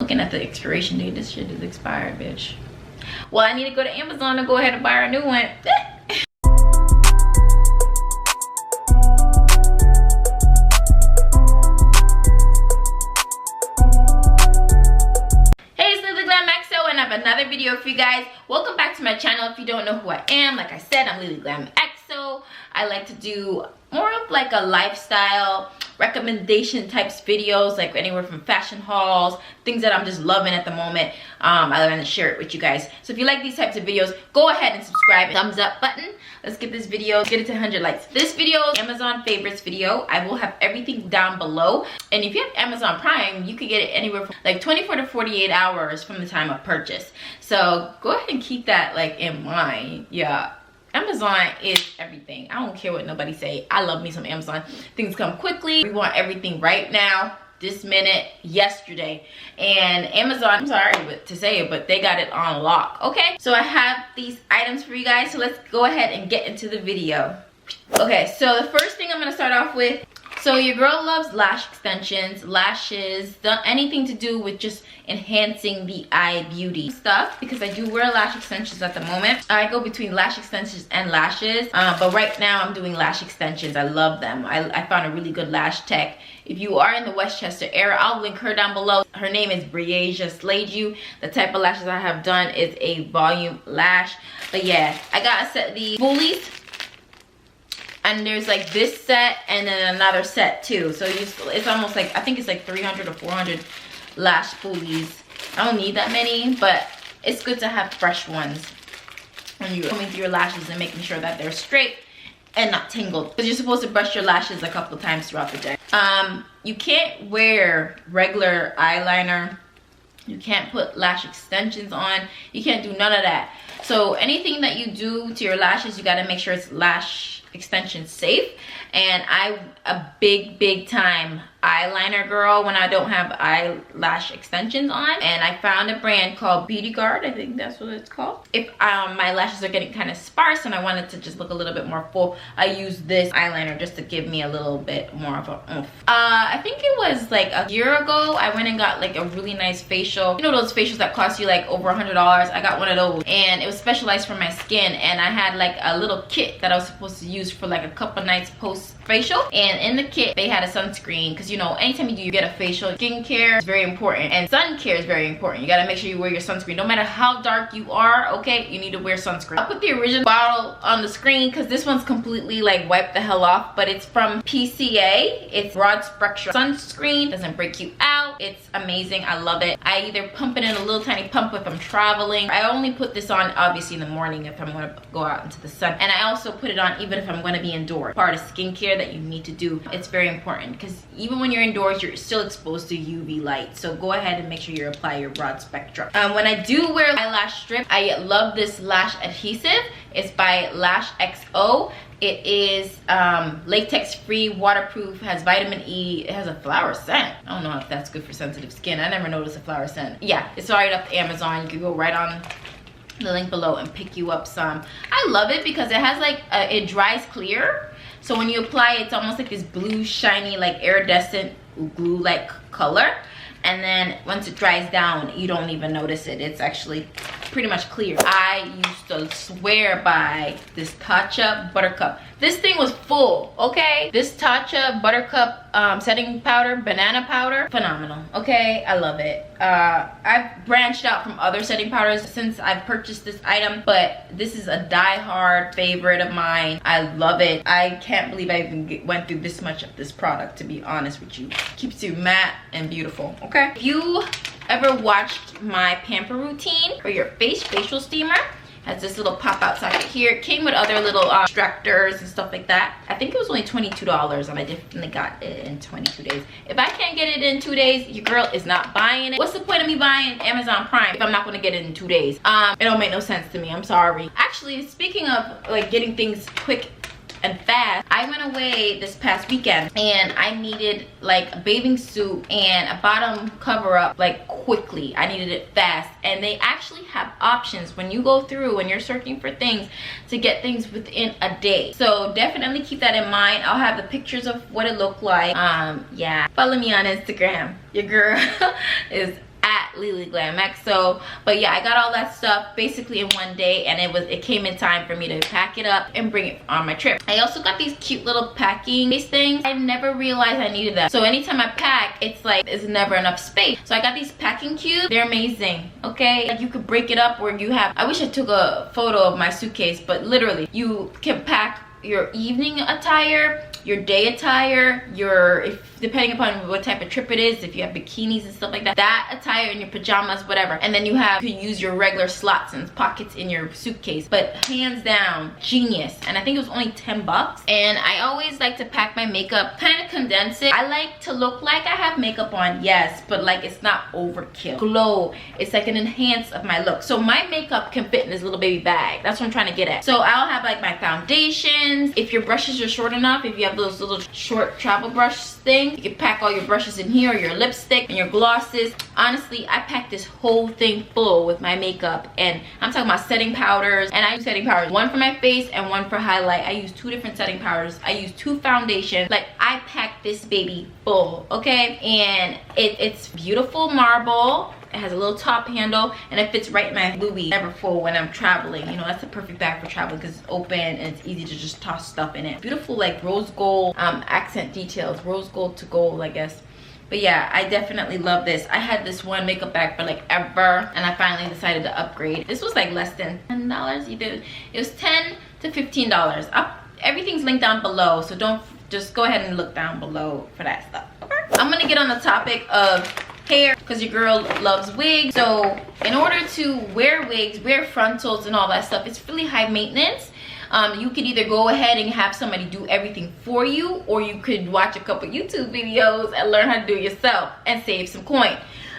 looking at the expiration date. This shit is expired, bitch. Well, I need to go to Amazon to go ahead and buy a new one. Hey, it's leleGLAMXO, and I have another video for you guys. Welcome back to my channel. If you don't know who I am, like I said, I'm leleGLAMXO. I like to do more of like a lifestyle recommendation types videos, like anywhere from fashion hauls, things that I'm just loving at the moment. I want to share it with you guys. So if you like these types of videos, go ahead and subscribe. Thumbs up button. Let's get this video, get it to 100 likes. This video is Amazon favorites video. I will have everything down below. And if you have Amazon Prime, you could get it anywhere from like 24 to 48 hours from the time of purchase. So go ahead and keep that like in mind. Yeah. Amazon is everything. I don't care what nobody say. I love me some Amazon. Things come quickly. We want everything right now, this minute, yesterday. And Amazon, I'm sorry to say it, but they got it on lock. Okay, so I have these items for you guys. So let's go ahead and get into the video. Okay, so the first thing I'm gonna start off with. So your girl loves lash extensions, lashes, anything to do with just enhancing the eye beauty stuff, because I do wear lash extensions at the moment. I go between lash extensions and lashes, but right now I'm doing lash extensions. I love them. I found a really good lash tech. If you are in the Westchester area, I'll link her down below. Her name is Briasia Slade. The type of lashes I have done is a volume lash. But yeah, I got a set of these spoolies. And there's like this set and then another set too. So it's almost like, I think it's like 300 or 400 lash spoolies. I don't need that many, but it's good to have fresh ones when you're combing through your lashes and making sure that they're straight and not tangled. Because you're supposed to brush your lashes a couple of times throughout the day. You can't wear regular eyeliner. You can't put lash extensions on. You can't do none of that. So anything that you do to your lashes, you gotta make sure it's lash extension safe. And I'm a big time eyeliner girl when I don't have eyelash extensions on. And I found a brand called Beauty Guard. I think that's what it's called. If my lashes are getting kind of sparse and I wanted to just look a little bit more full, I use this eyeliner just to give me a little bit more of a oomph. I think it was like a year ago, I went and got like a really nice facial. You know those facials that cost you like over $100? I got one of those, and it was specialized for my skin, and I had like a little kit that I was supposed to use for like a couple nights post facial. And in the kit they had a sunscreen, because you know anytime you get a facial, skincare is very important and sun care is very important. You got to make sure you wear your sunscreen no matter how dark you are. Okay, you need to wear sunscreen. I'll put the original bottle on the screen because this one's completely like wiped the hell off, but it's from PCA. It's broad spectrum sunscreen, doesn't break you out. It's amazing. I love it. I either pump it in a little tiny pump if I'm traveling. I only put this on obviously in the morning if I'm going to go out into the sun, and I also put it on even if I'm going to be indoors. Part of skincare that you need to do. It's very important because even when you're indoors, you're still exposed to UV light. So go ahead and make sure you apply your broad spectrum. When I do wear eyelash strip, I love this lash adhesive. It's by leleGLAMXO. It is latex free, waterproof, has vitamin E, it has a flower scent. I don't know if that's good for sensitive skin. I never noticed a flower scent. Yeah, it's right up Amazon. You can go right on the link below and pick you up some. I love it because it has like it dries clear, so when you apply it, it's almost like this blue shiny like iridescent glue like color, and then once it dries down you don't even notice it. It's actually pretty much clear. I used to swear by this Tatcha Buttercup. This thing was full, okay? This Tatcha Buttercup setting powder, banana powder, phenomenal, okay? I love it. I've branched out from other setting powders since I've purchased this item, but this is a die-hard favorite of mine. I love it. I can't believe I even went through this much of this product, to be honest with you. Keeps you matte and beautiful, okay? If you ever watched my pamper routine for your facial steamer, has this little pop out socket here. It came with other little extractors and stuff like that. I think it was only $22 and I definitely got it in 22 days. If I can't get it in 2 days, your girl is not buying it. What's the point of me buying Amazon Prime if I'm not gonna get it in 2 days? It don't make no sense to me, I'm sorry. Actually, speaking of like getting things quick and fast, I went away this past weekend and I needed like a bathing suit and a bottom cover up like quickly. I needed it fast, and they actually have options when you go through and you're searching for things to get things within a day. So definitely keep that in mind. I'll have the pictures of what it looked like. Yeah, follow me on Instagram. Your girl is at leleGLAMXO. But yeah, I got all that stuff basically in one day, and it came in time for me to pack it up and bring it on my trip. I also got these cute little packing case things. I never realized I needed them. So anytime I pack, it's like there's never enough space. So I got these packing cubes. They're amazing, okay? Like you could break it up where you have, I wish I took a photo of my suitcase, but literally you can pack your evening attire, your day attire, depending upon what type of trip it is, if you have bikinis and stuff like that, that attire and your pajamas, whatever. And then you could use your regular slots and pockets in your suitcase. But hands down, genius. And I think it was only 10 bucks. And I always like to pack my makeup, kind of condense it. I like to look like I have makeup on, yes, but like it's not overkill. Glow, it's like an enhance of my look. So my makeup can fit in this little baby bag. That's what I'm trying to get at. So I'll have like my foundations. If your brushes are short enough, if you have those little short travel brush things, you can pack all your brushes in here, your lipstick and your glosses. Honestly, I packed this whole thing full with my makeup, and I'm talking about setting powders. And I use setting powders, one for my face and one for highlight. I use 2 different setting powders. I use 2 foundations. Like I packed this baby full, okay? And it's beautiful marble. It has a little top handle, and it fits right in my Louis Never Full when I'm traveling. You know, that's a perfect bag for traveling because it's open and it's easy to just toss stuff in it. Beautiful like rose gold accent details, rose gold to gold, I guess. But yeah, I definitely love this. I had this one makeup bag for like ever, and I finally decided to upgrade. This was like less than $10. It was $10 to $15. Everything's linked down below, so just go ahead and look down below for that stuff. Okay? I'm gonna get on the topic of hair because your girl loves wigs. So in order to wear wigs, wear frontals and all that stuff, it's really high maintenance. You could either go ahead and have somebody do everything for you, or you could watch a couple YouTube videos and learn how to do it yourself and save some coin.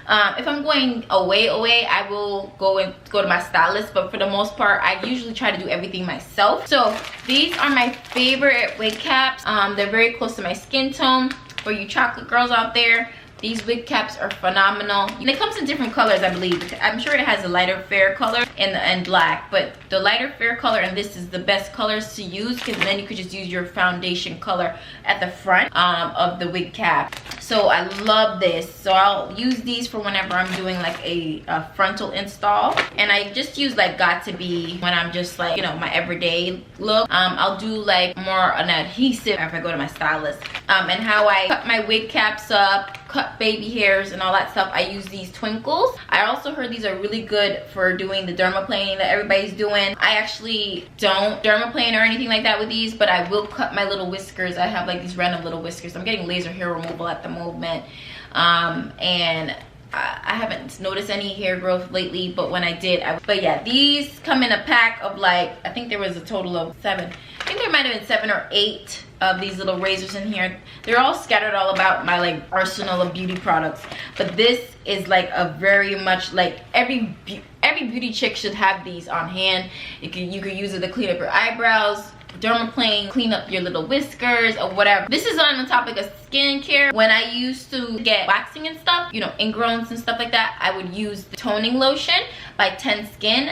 If I'm going away, I will go to my stylist, but for the most part, I usually try to do everything myself. So these are my favorite wig caps. They're very close to my skin tone. For you chocolate girls out there, these wig caps are phenomenal. And it comes in different colors, I believe. I'm sure it has a lighter fair color and black, but the lighter fair color and this is the best colors to use, because then you could just use your foundation color at the front of the wig cap. So I love this. So I'll use these for whenever I'm doing like a frontal install. And I just use like Got To Be when I'm just like, you know, my everyday look. I'll do like more an adhesive if I go to my stylist. And how I cut my wig caps up, cut baby hairs and all that stuff, I use these twinkles. I also heard these are really good for doing the dermaplaning that everybody's doing. I actually don't dermaplane or anything like that with these, but I will cut my little whiskers. I have like these random little whiskers. I'm getting laser hair removal at the moment, and I haven't noticed any hair growth lately, but when I did, but yeah, these come in a pack of like, I think there was a total of 7. I think there might have been 7 or 8 of these little razors in here. They're all scattered all about my like arsenal of beauty products, but this is like a very much like every beauty chick should have these on hand. You could use it to clean up your eyebrows, dermaplane, clean up your little whiskers or whatever. This is on the topic of skincare. When I used to get waxing and stuff, you know, ingrowns and stuff like that, I would use the toning lotion by 10 Skin.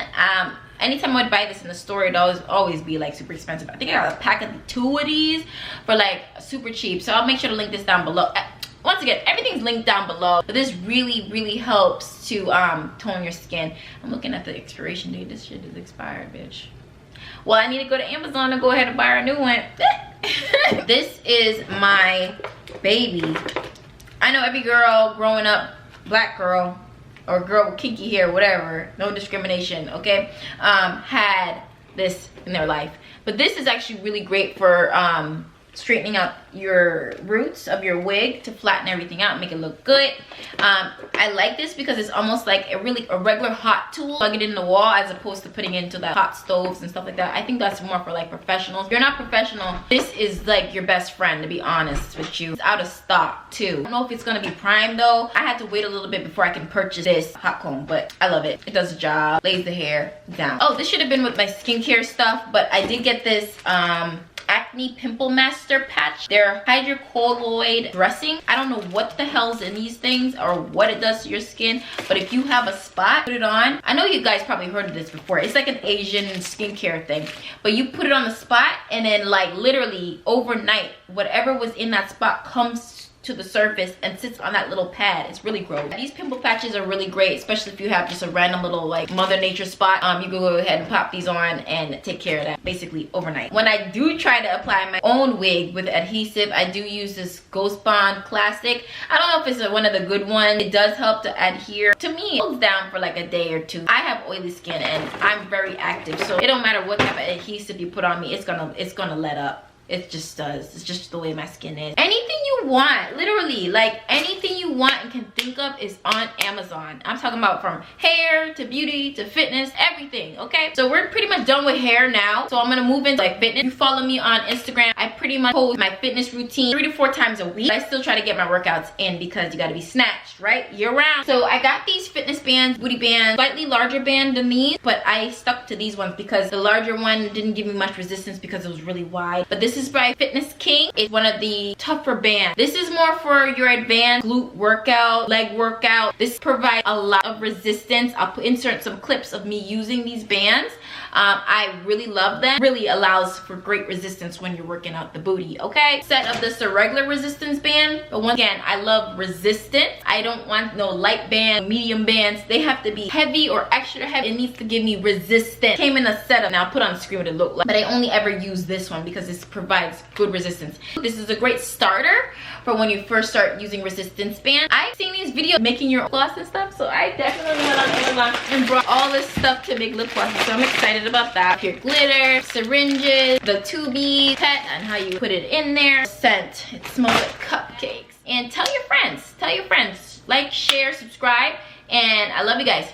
Anytime I would buy this in the store, it'd always be like super expensive. I think I got a pack of 2 of these for like super cheap. So I'll make sure to link this down below. Once again, everything's linked down below. But this really helps to tone your skin. I'm looking at the expiration date. This shit is expired, bitch. Well, I need to go to Amazon and go ahead and buy a new one. This is my baby. I know every girl growing up, black girl, or girl with kinky hair, whatever, no discrimination, okay, had this in their life. But this is actually really great for straightening out your roots of your wig to flatten everything out, make it look good. I like this because it's almost like a regular hot tool. Plug it in the wall as opposed to putting it into the hot stoves and stuff like that. I think that's more for like professionals. If you're not professional, this is like your best friend, to be honest with you. It's out of stock too. I don't know if it's gonna be prime though. I had to wait a little bit before I can purchase this hot comb, but I love it. It does the job, lays the hair down. Oh, this should have been with my skincare stuff, but I did get this Acne Pimple Master patch. They're hydrocolloid dressing. I don't know what the hell's in these things or what it does to your skin, but if you have a spot, put it on. I know you guys probably heard of this before. It's like an Asian skincare thing, but you put it on the spot and then like literally overnight, whatever was in that spot comes to the surface and sits on that little pad. It's really gross. These pimple patches are really great, especially if you have just a random little like Mother Nature spot. You can go ahead and pop these on and take care of that basically overnight. When I do try to apply my own wig with adhesive, I do use this Ghost Bond Classic. I don't know if it's one of the good ones. It does help to adhere. To me, it holds down for like a day or two. I have oily skin and I'm very active, so it don't matter what type of adhesive you put on me, it's gonna let up. It just does. It's just the way my skin is. Anything you want, literally, like anything you want and can think of is on Amazon. I'm talking about from hair to beauty to fitness, everything, okay? So we're pretty much done with hair now. So I'm gonna move into like fitness. If you follow me on Instagram, I pretty much post my fitness routine 3 to 4 times a week. I still try to get my workouts in because you gotta be snatched, right? Year round. So I got these fitness bands, booty bands, slightly larger band than these, but I stuck to these ones because the larger one didn't give me much resistance because it was really wide. But this is by Fitness King. It's one of the tougher bands. This is more for your advanced glute workout, leg workout. This provides a lot of resistance. I'll insert some clips of me using these bands. I really love them. Really allows for great resistance when you're working out the booty, okay? Set of this a regular resistance band, but once again, I love resistance. I don't want no light band, medium bands. They have to be heavy or extra heavy. It needs to give me resistance. Came in a setup. Now I'll put on the screen what it looked like, but I only ever use this one because this provides good resistance. This is a great starter for when you first start using resistance band. I've seen these videos making your gloss and stuff, so I definitely went on Amazon and brought all this stuff to make lip glosses, so I'm excited about that. Here, glitter, syringes, the tubies, pet, and how you put it in there. Scent, it smells like cupcakes. And tell your friends, like, share, subscribe, and I love you guys.